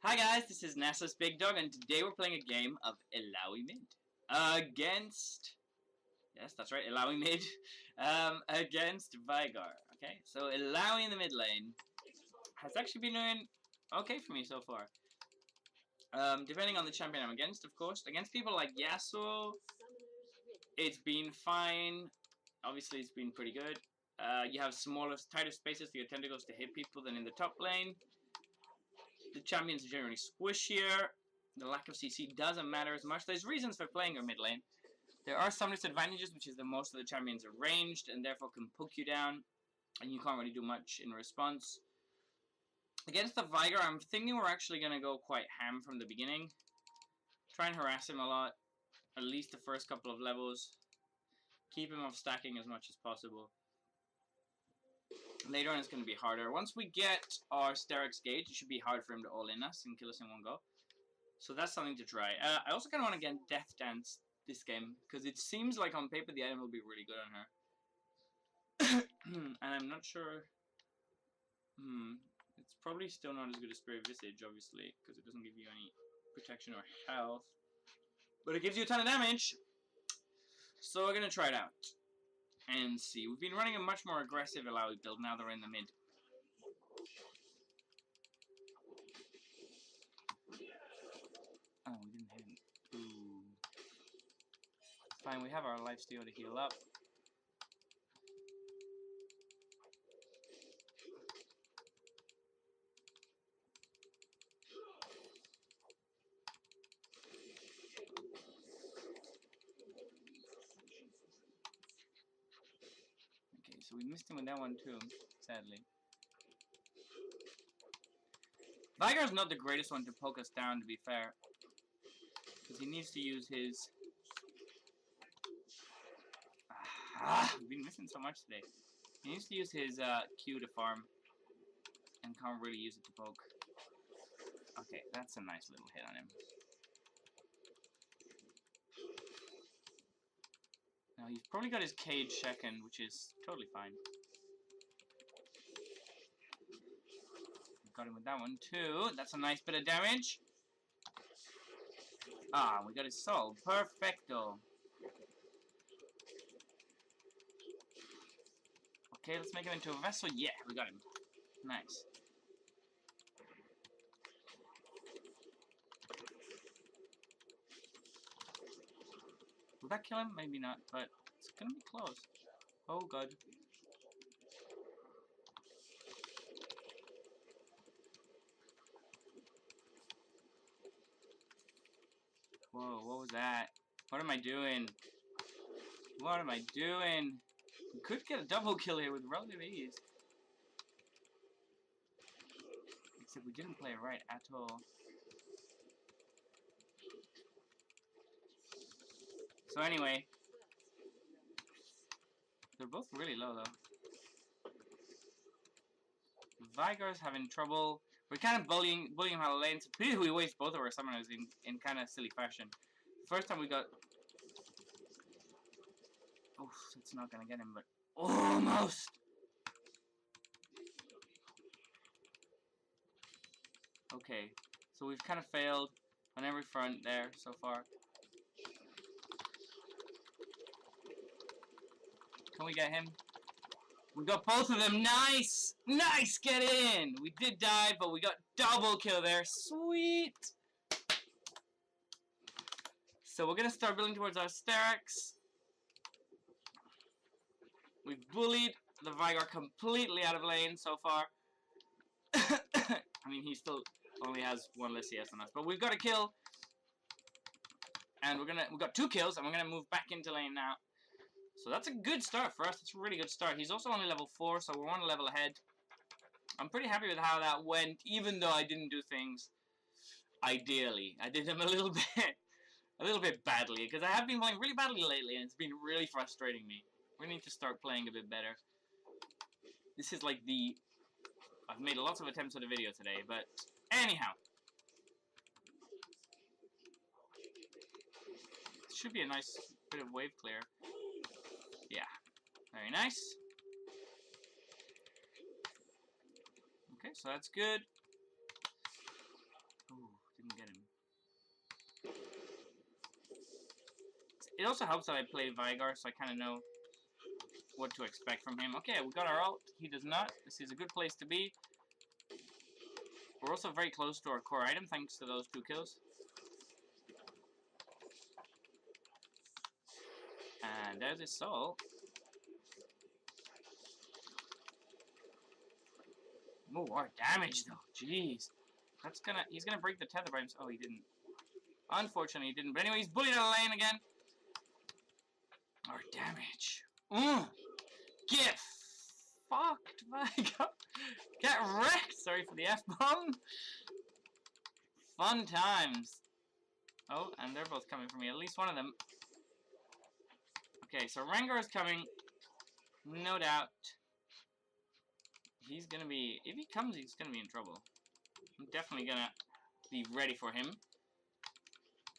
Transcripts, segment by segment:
Hi guys, this is NASA's Big Dog, and today we're playing a game of Illaoi mid against, yes, that's right, Illaoi mid, against Vigar. Okay, so Illaoi in the mid lane has actually been doing okay for me so far. Depending on the champion I'm against, of course. Against people like Yasuo, it's been fine. Obviously, it's been pretty good. You have smaller, tighter spaces for your tentacles to hit people than in the top lane. The champions are generally squishier. The lack of CC doesn't matter as much. There's reasons for playing your mid lane. There are some disadvantages, which is that most of the champions are ranged and therefore can poke you down, and you can't really do much in response. Against the Vigar, I'm thinking we're actually going to go quite ham from the beginning. Try and harass him a lot, at least the first couple of levels. Keep him off stacking as much as possible. Later on it's going to be harder. Once we get our Sterix gauge, it should be hard for him to all-in us and kill us in one go. So that's something to try. I also kind of want to get Death Dance this game, because it seems like on paper the item will be really good on her. And I'm not sure... It's probably still not as good as Spirit Visage, obviously, because it doesn't give you any protection or health. But it gives you a ton of damage! So we're going to try it out. And see. We've been running a much more aggressive Illaoi build now that we're in the mid. Oh, we didn't hit him. Ooh. Fine, we have our lifesteal to heal up. Okay, so we missed him with that one too, sadly. Vigar's not the greatest one to poke us down, to be fair. Because he needs to use his... we've been missing so much today. He needs to use his Q to farm. And can't really use it to poke. Okay, that's a nice little hit on him. Now, he's probably got his cage second, which is totally fine. Got him with that one too. That's a nice bit of damage. Ah, we got his soul. Perfecto. Okay, let's make him into a vessel. Yeah, we got him. Nice. Will that kill him? Maybe not, but it's gonna be close. Oh god. Whoa, what was that? What am I doing? What am I doing? We could get a double kill here with relative ease. Except we didn't play it right at all. So anyway. They're both really low though. Vigar's having trouble. We're kind of bullying him out of lanes. We waste both of our summoners in kind of silly fashion. The first time we got... Oh, that's not gonna get him, but... Almost! Okay, so we've kind of failed on every front there so far. Can we get him? We got both of them. Nice! Nice! Get in! We did die, but we got double kill there. Sweet! So we're going to start building towards our Sterix. We've bullied the Vigar completely out of lane so far. I mean, he still only has one less CS than us, but we've got a kill. And we've got 2 kills, and we're going to move back into lane now. So that's a good start for us. That's a really good start. He's also only level 4, so we're 1 level ahead. I'm pretty happy with how that went, even though I didn't do things ideally. I did them a little bit badly, because I have been playing really badly lately, and it's been really frustrating me. We need to start playing a bit better. This is like the... I've made lots of attempts at a video today, but anyhow. This should be a nice bit of wave clear. Yeah, very nice. Okay, so that's good. Ooh, It also helps that I play Vigar, so I kind of know what to expect from him. Okay, we got our ult. He does not. This is a good place to be. We're also very close to our core item, thanks to those 2 kills. And there's his soul. Oh, our damage though. Jeez. He's gonna break the tether by himself. Oh, he didn't. Unfortunately, he didn't. But anyway, he's bullied out of lane again. Our damage. Get fucked, my god. Get wrecked. Sorry for the F-bomb. Fun times. Oh, and they're both coming for me. At least one of them. Okay, so Rengar is coming. No doubt. He's gonna be... If he comes, he's gonna be in trouble. I'm definitely gonna be ready for him.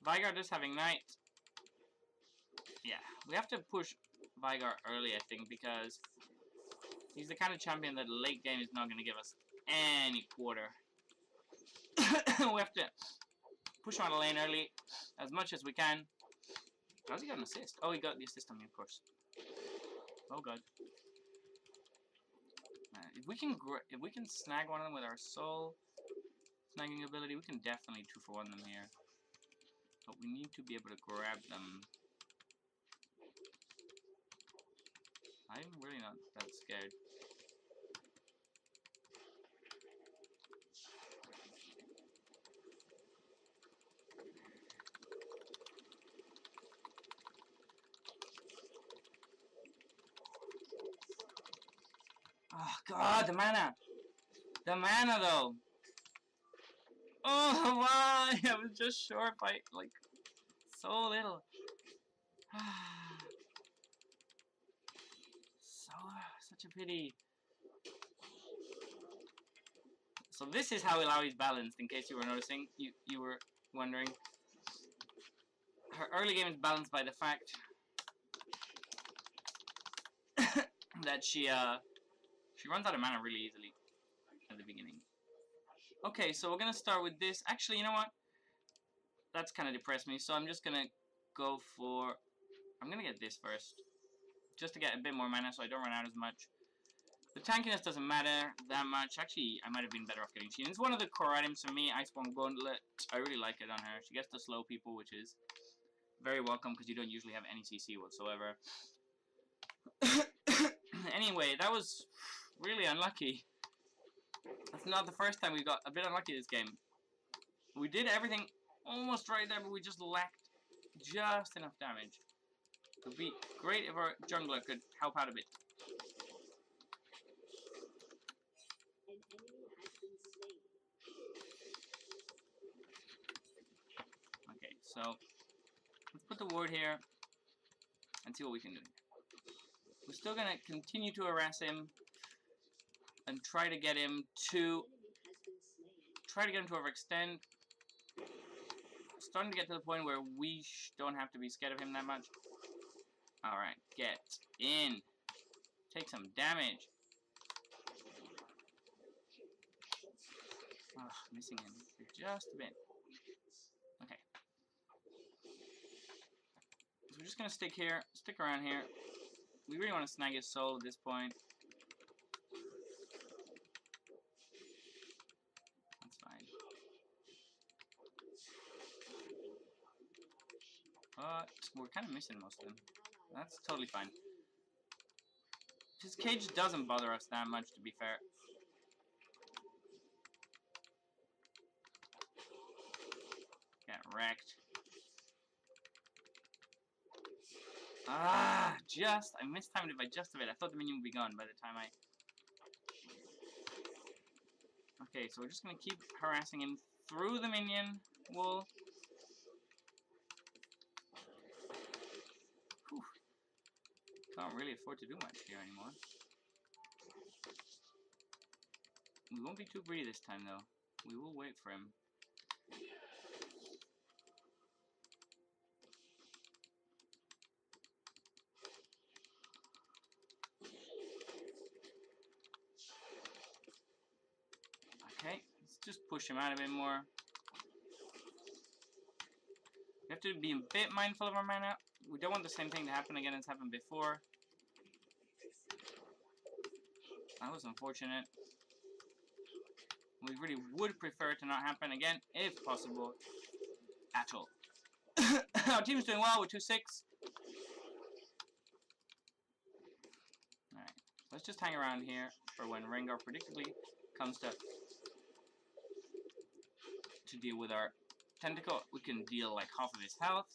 Vigar does have Ignite. Yeah, we have to push Vigar early, I think, because he's the kind of champion that late game is not going to give us any quarter. We have to push him out of lane early as much as we can. How's he got an assist? Oh, he got the assist on me, of course. Oh god. If we can snag one of them with our soul snagging ability, we can definitely 2-for-1 them here. But we need to be able to grab them. I'm really not that scared. Oh god, the mana! The mana though! Oh why? I was just short by like so little. Such a pity. So this is how Illaoi is balanced, in case you were noticing, you were wondering. Her early game is balanced by the fact that she runs out of mana really easily at the beginning. Okay, so we're gonna start with this. Actually, you know what? That's kind of depressed me, so I'm just gonna go for... I'm gonna get this first, just to get a bit more mana so I don't run out as much. The tankiness doesn't matter that much. Actually, I might have been better off getting Sheen. It's one of the core items for me. Iceborne Gauntlet. I really like it on her. She gets to slow people, which is very welcome because you don't usually have any CC whatsoever. Anyway, that was really unlucky. That's not the first time we got a bit unlucky this game. We did everything almost right there, but we just lacked just enough damage. It would be great if our jungler could help out a bit. Okay, so let's put the ward here and see what we can do. We're still gonna continue to harass him and try to get him to overextend. Starting to get to the point where we don't have to be scared of him that much. Alright, get in. Take some damage. Oh, missing him just a bit. Okay. So we're just gonna stick around here. We really want to snag his soul at this point. That's fine. But we're kind of missing most of them. That's totally fine. His cage doesn't bother us that much, to be fair. Get wrecked. Ah, I mistimed it by just a bit. I thought the minion would be gone by the time I... Okay, so we're just going to keep harassing him through the minion wall. Whew. Can't really afford to do much here anymore. We won't be too greedy this time, though. We will wait for him. Okay, let's just push him out a bit more. We have to be a bit mindful of our mana. We don't want the same thing to happen again as happened before. That was unfortunate. We really would prefer it to not happen again, if possible, at all. Our team's doing well with 2-6. Alright, let's just hang around here for when Rengar predictably comes to deal with our tentacle. We can deal like half of his health.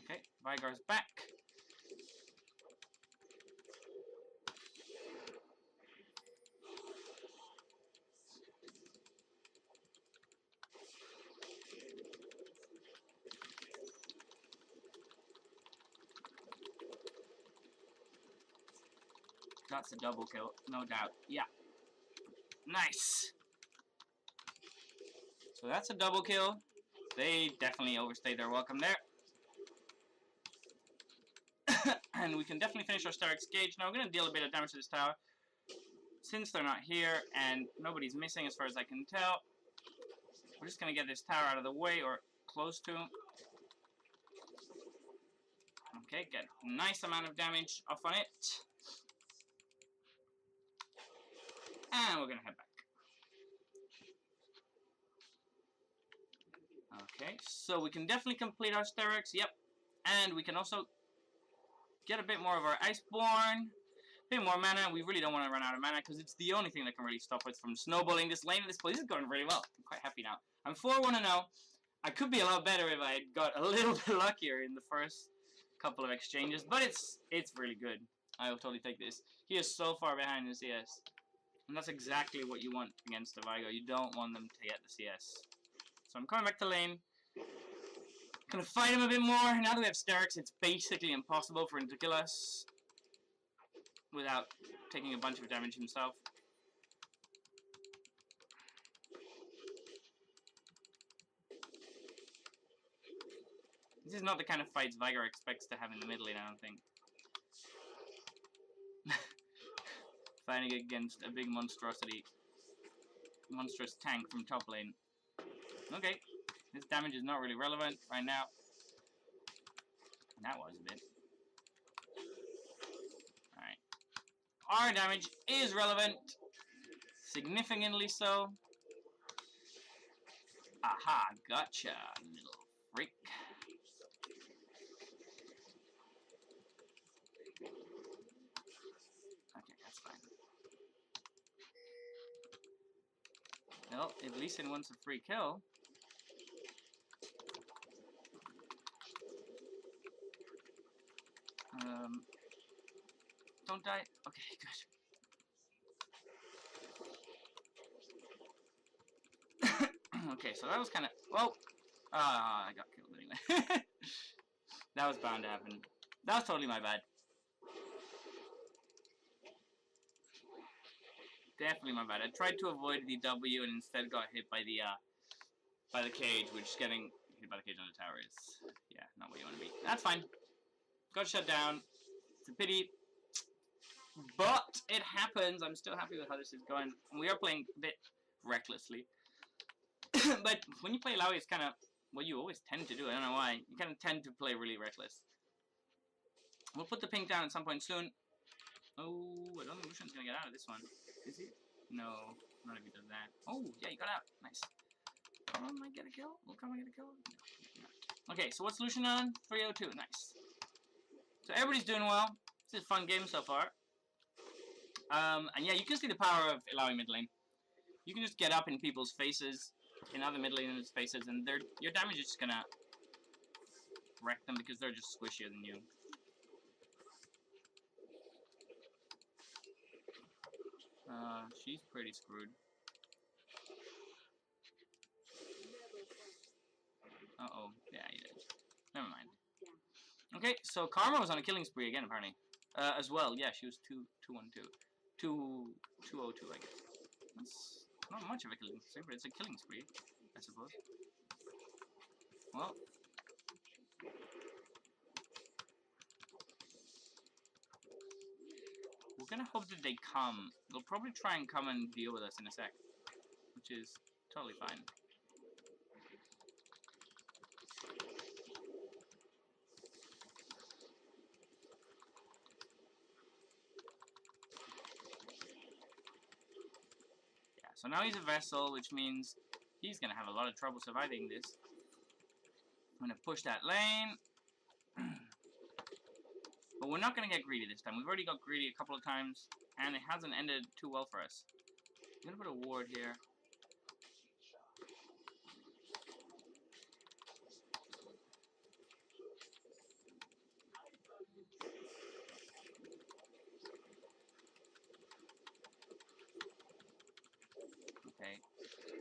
Okay, Vigar's back. That's a double kill, no doubt. Yeah. Nice. So that's a double kill. They definitely overstayed their welcome there. And we can definitely finish our Starix Gauge. Now we're going to deal a bit of damage to this tower. Since they're not here and nobody's missing as far as I can tell, we're just going to get this tower out of the way or close to him. Okay, get a nice amount of damage off on it. And we're going to head back. Okay, so we can definitely complete our Starix, yep. And we can also get a bit more of our Iceborne, a bit more mana. We really don't want to run out of mana because it's the only thing that can really stop us from snowballing this lane. This place is going really well. I'm quite happy now. I'm 4-1-0. I could be a lot better if I had got a little bit luckier in the first couple of exchanges, but it's really good. I will totally take this. He is so far behind in CS. And that's exactly what you want against the Vigo. You don't want them to get the CS. So I'm coming back to lane. Gonna fight him a bit more. Now that we have Starix, it's basically impossible for him to kill us without taking a bunch of damage himself. This is not the kind of fights Vigar expects to have in the mid lane, I don't think. Fighting against a big monstrous tank from top lane. Okay, this damage is not really relevant right now. That was a bit. Alright. Our damage is relevant. Significantly so. Aha, gotcha, little freak. Okay, that's fine. Well, if Lee Sin wants a free kill, don't die. Okay, good. Okay, so that was kind of... Well, I got killed anyway. That was bound to happen. That was totally my bad. Definitely my bad. I tried to avoid the W and instead got hit by the cage, which getting hit by the cage on the tower is, yeah, not where you want to be. That's fine. Got shut down. It's a pity. But it happens. I'm still happy with how this is going. We are playing a bit recklessly. But when you play Illaoi, it's kind of what you always tend to do. I don't know why. You kind of tend to play really reckless. We'll put the pink down at some point soon. Oh, I don't think Lucian's going to get out of this one. Is he? No, not if he does that. Oh, yeah, he got out. Nice. Might get a kill. Will Karma get a kill? No. Okay, so what's Lucian on? 302. Nice. So everybody's doing well. This is a fun game so far. And yeah, you can see the power of Illaoi mid lane. You can just get up in people's faces, in other mid laners' faces, and your damage is just gonna wreck them because they're just squishier than you. She's pretty screwed. Uh-oh. Yeah, he did. Never mind. Okay, so Karma was on a killing spree again, apparently. As well, yeah, she was 2-1-2. 2-0-2, I guess. That's not much of a killing spree, but it's a killing spree, I suppose. Well. We're gonna hope that they come. They'll probably try and come and deal with us in a sec. Which is totally fine. So now he's a vessel, which means he's going to have a lot of trouble surviving this. I'm going to push that lane. But we're not going to get greedy this time. We've already got greedy a couple of times, and it hasn't ended too well for us. I'm going to put a ward here. Okay.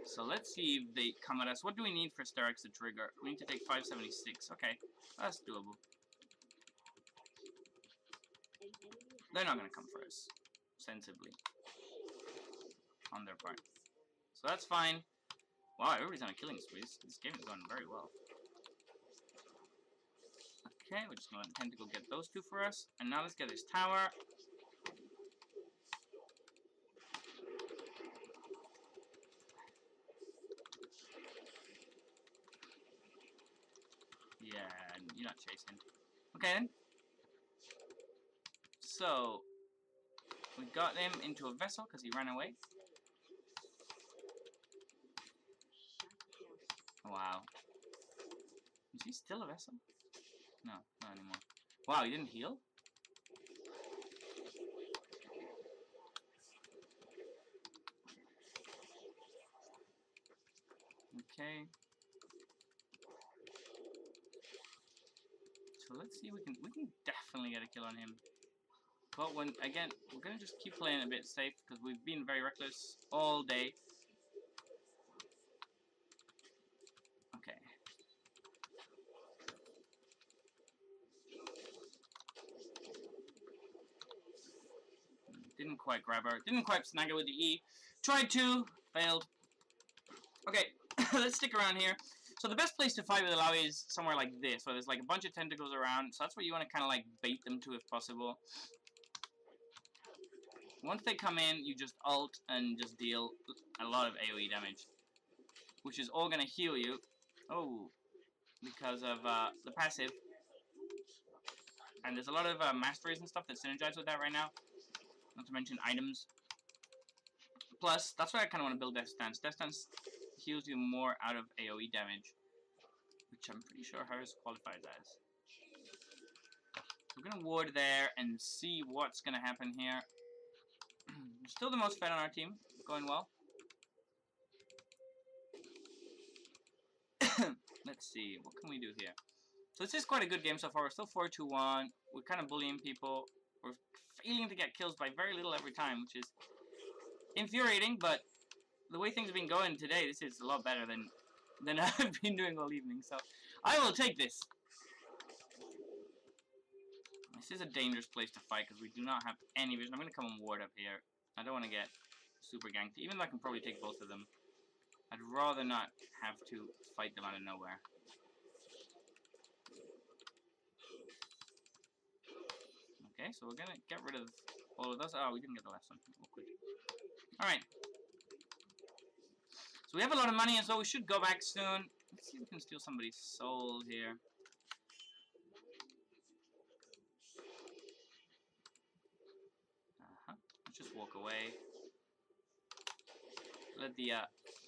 So let's see if they come at us. What do we need for Starix to trigger? We need to take 576. Okay. That's doable. They're not going to come for us. Sensibly. On their part. So that's fine. Wow, everybody's on a killing spree. This game is going very well. Okay, we're just going to let Tentacle get those two for us. And now let's get this tower. Yeah, you're not chasing. Okay then. So, we got him into a vessel because he ran away. Wow. Is he still a vessel? No, not anymore. Wow, he didn't heal? Okay. So let's see, we can definitely get a kill on him. But when again, we're gonna just keep playing a bit safe because we've been very reckless all day. Okay. Didn't quite grab her. Didn't quite snag her with the E. Tried to. Failed. Okay, let's stick around here. So the best place to fight with Illaoi is somewhere like this, where there's like a bunch of tentacles around. So that's where you want to kind of like bait them to if possible. Once they come in, you just ult and just deal a lot of AoE damage. Which is all going to heal you. Oh, because of the passive. And there's a lot of masteries and stuff that synergize with that right now. Not to mention items. Plus, that's why I kind of want to build Death Stance. Death Stance heals you more out of AoE damage. Which I'm pretty sure hers qualifies as. We're going to ward there and see what's going to happen here. Still the most fed on our team. Going well. Let's see. What can we do here? So this is quite a good game so far. We're still 4-2-1. We're kind of bullying people. We're failing to get kills by very little every time, which is infuriating, but the way things have been going today, this is a lot better than I've been doing all evening, so I will take this. This is a dangerous place to fight because we do not have any vision. I'm going to come and ward up here. I don't want to get super ganked, even though I can probably take both of them. I'd rather not have to fight them out of nowhere. Okay, so we're going to get rid of all of those. Oh, we didn't get the last one. Awkward. Alright. So we have a lot of money, and so we should go back soon. Let's see if we can steal somebody's soul here. Let's just walk away. Let the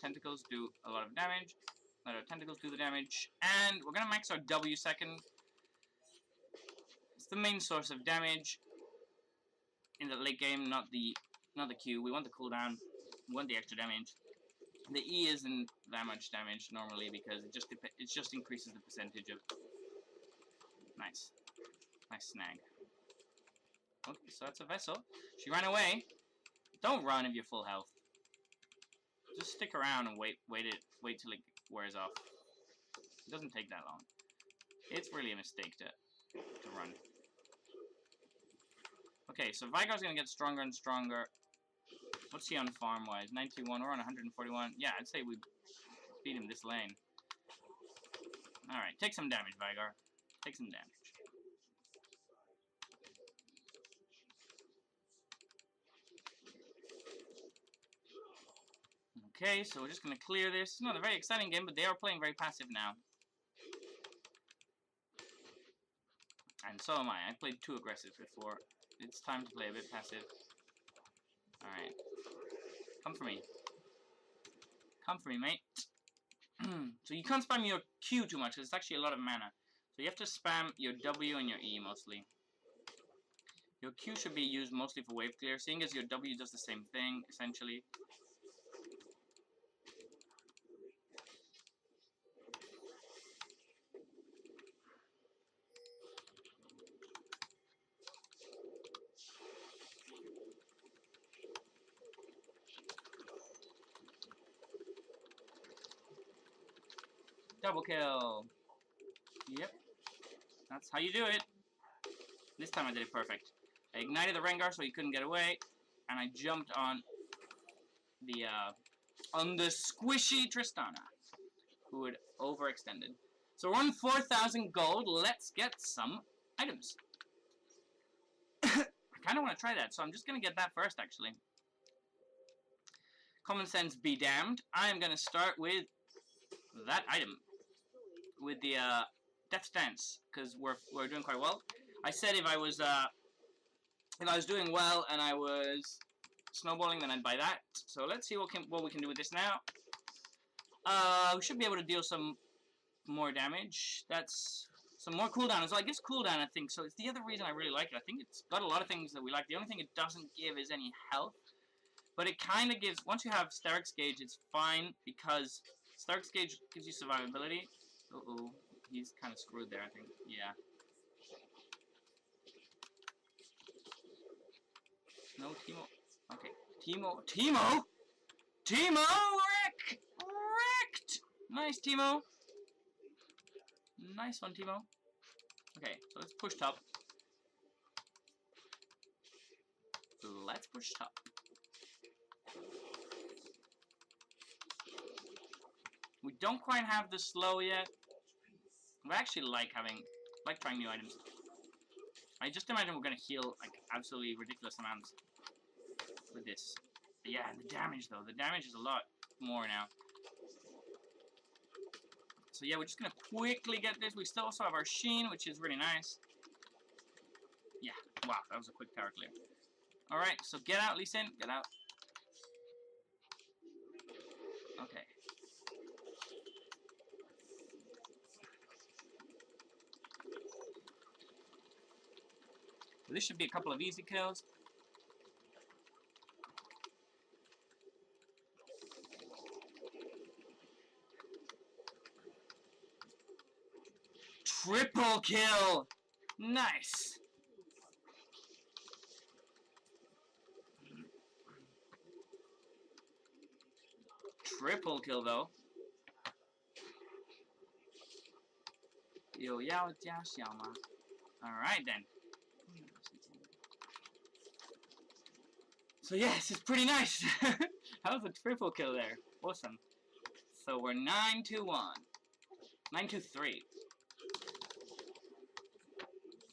tentacles do a lot of damage. Let our tentacles do the damage. And we're going to max our W second. It's the main source of damage in the late game, not the Q. We want the cooldown. We want the extra damage. The E isn't that much damage normally because it just increases the percentage of. Nice snag. Okay, so that's a vessel. She ran away. Don't run if you're full health. Just stick around and wait till it wears off. It doesn't take that long. It's really a mistake to run. Okay, so Vigar's gonna get stronger and stronger. What's he on farm-wise? 91, we're on 141. Yeah, I'd say we beat him this lane. Alright, take some damage, Vigar. Take some damage. Okay, so we're just gonna clear this. It's not a very exciting game, but they are playing very passive now. And so am I. I played too aggressive before. It's time to play a bit passive. Alright. Come for me. Come for me, mate. So you can't spam your Q too much, because it's actually a lot of mana. So you have to spam your W and your E mostly. Your Q should be used mostly for wave clear, seeing as your W does the same thing, essentially. Double kill. Yep. That's how you do it. This time I did it perfect. I ignited the Rengar so he couldn't get away, and I jumped on the squishy Tristana, who had overextended. So we're on 4,000 gold. Let's get some items. I kind of want to try that, so I'm just going to get that first, actually. Common sense be damned. I am going to start with that item. With the Death Stance, because we're doing quite well. I said if I was doing well and I was snowballing, then I'd buy that. So let's see what we can do with this now. We should be able to deal some more damage. That's some more cooldown as well. It gives cooldown, I think. So it's the other reason I really like it. I think it's got a lot of things that we like. The only thing it doesn't give is any health. But it kind of gives, once you have Starix Gauge, it's fine because Starix Gauge gives you survivability. Uh-oh, he's kind of screwed there, I think. Yeah. No, Teemo. Okay, Teemo! Wrecked! Nice, Teemo. Nice one, Teemo. Okay, so let's push top. Let's push top. We don't quite have the slow yet. I actually like trying new items. I just imagine we're gonna heal like absolutely ridiculous amounts with this. But yeah, the damage though. The damage is a lot more now. So yeah, we're just gonna quickly get this. We still also have our Sheen, which is really nice. Yeah, wow, that was a quick tower clear. Alright, so get out, Lee Sin, get out. Okay. So this should be a couple of easy kills. Triple kill! Nice! Triple kill though. Alright then. So yes, it's pretty nice. That was a triple kill there. Awesome. So we're 9-2-1. 9-2-3.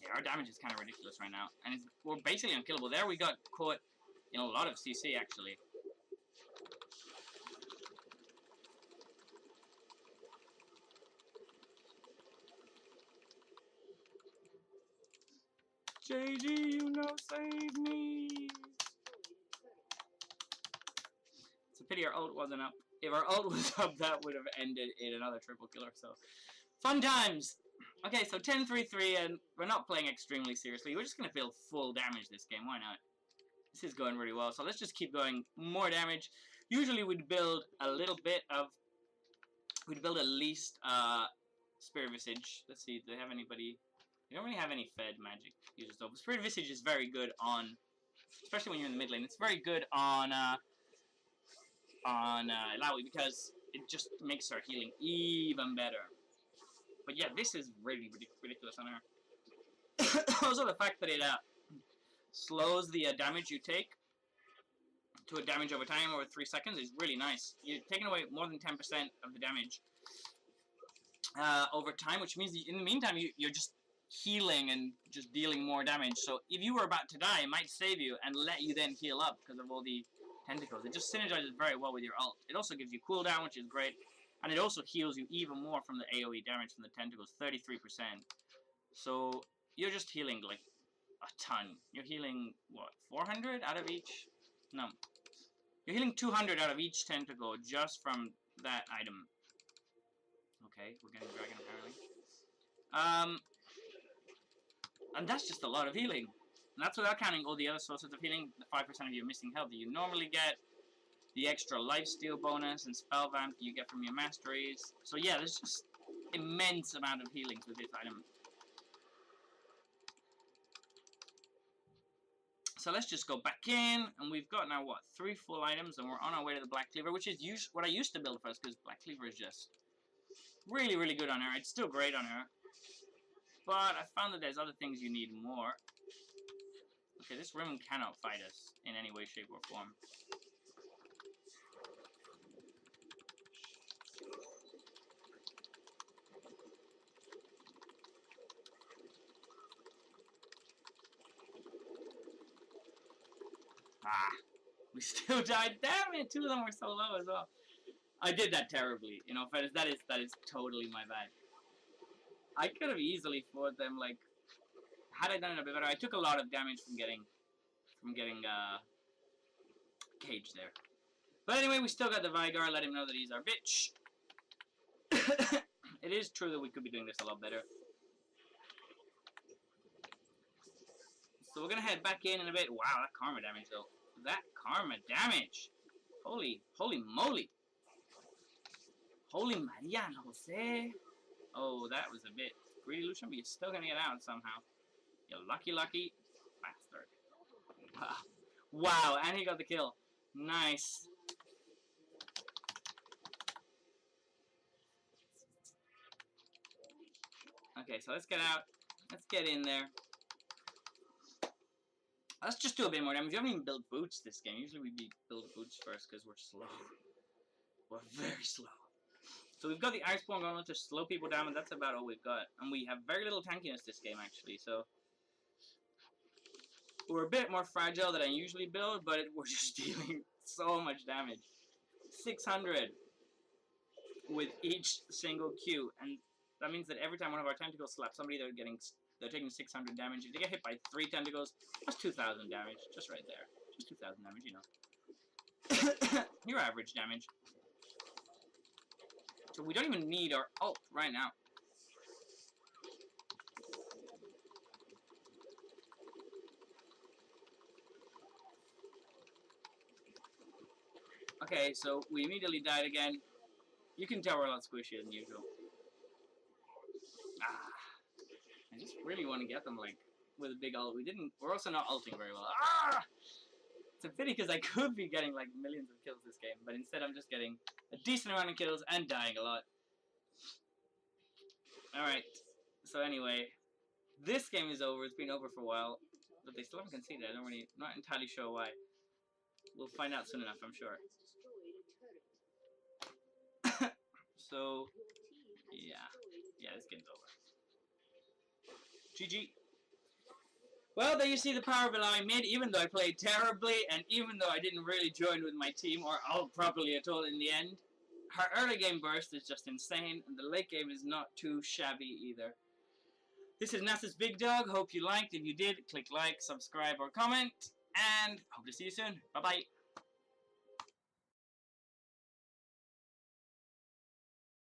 Yeah, our damage is kind of ridiculous right now. And we're basically unkillable. There we got caught in a lot of CC actually. JG, you know, save me! It's a pity our ult wasn't up. If our ult was up, that would have ended in another triple killer, so... Fun times! Okay, so 10-3-3, and we're not playing extremely seriously. We're just gonna feel full damage this game, why not? This is going really well, so let's just keep going. More damage. Usually we'd build a little bit of... We'd build at least, Spirit Visage. Let's see, do they have anybody... We don't really have any fed magic users though. Spirit Visage is very good on, especially when you're in the mid lane. It's very good on Illaoi because it just makes our healing even better. But yeah, this is really ridiculous on her. Also, the fact that it slows the damage you take to a damage over time over 3 seconds is really nice. You're taking away more than 10% of the damage over time, which means in the meantime you're just healing and just dealing more damage. So if you were about to die, it might save you and let you then heal up because of all the tentacles. It just synergizes very well with your ult. It also gives you cooldown, which is great, and it also heals you even more from the AoE damage from the tentacles, 33%. So you're just healing like a ton. You're healing what, 400 out of each? No, you're healing 200 out of each tentacle just from that item. Okay, we're getting Dragon apparently. And that's just a lot of healing. And that's without counting all the other sources of healing, the 5% of your missing health that you normally get, the extra lifesteal bonus and spell vamp you get from your masteries. So yeah, there's just immense amount of healings with this item. So let's just go back in, and we've got now, what, 3 full items, and we're on our way to the Black Cleaver, which is what I used to build first, because Black Cleaver is just really, really good on her. It's still great on her. But I found that there's other things you need more. Okay, this room cannot fight us in any way, shape, or form. Ah, we still died. Damn it, 2 of them were so low as well. I did that terribly. You know, that is totally my bad. I could have easily fought them, like, had I done it a bit better. I took a lot of damage from getting caged there. But anyway, we still got the Vigar. Let him know that he's our bitch. It is true that we could be doing this a lot better. So we're gonna head back in a bit. Wow, that karma damage though. That karma damage. Holy moly. Holy Marian Jose. Oh, that was a bit greedy, Lucian, but you're still gonna get out somehow. You lucky bastard. Wow, and he got the kill. Nice. Okay, so let's get out. Let's get in there. Let's just do a bit more damage. We haven't even built boots this game. Usually we build boots first because we're slow. We're very slow. So we've got the Iceborne going to slow people down, and that's about all we've got. And we have very little tankiness this game, actually. So we're a bit more fragile than I usually build, but we're just dealing so much damage. 600 with each single Q, and that means that every time one of our tentacles slaps somebody, they're taking 600 damage. If they get hit by 3 tentacles, that's 2,000 damage, just right there. Just 2,000 damage, you know. Your average damage. So we don't even need our ult right now. Okay, so we immediately died again. You can tell we're a lot squishier than usual. I just really want to get them, like, with a big ult. We're also not ulting very well. It's a pity because I could be getting, like, millions of kills this game, but instead I'm just getting a decent amount of kills and dying a lot. Alright, so anyway, this game is over. It's been over for a while, but they still haven't conceded. Not entirely sure why. We'll find out soon enough, I'm sure. So, yeah, this game's over. GG. Well, there you see the power of Illaoi mid, even though I played terribly, and even though I didn't really join with my team or ult properly at all in the end. Her early game burst is just insane, and the late game is not too shabby either. This is NASA's Big Dog. Hope you liked. If you did, click like, subscribe, or comment, and hope to see you soon. Bye-bye.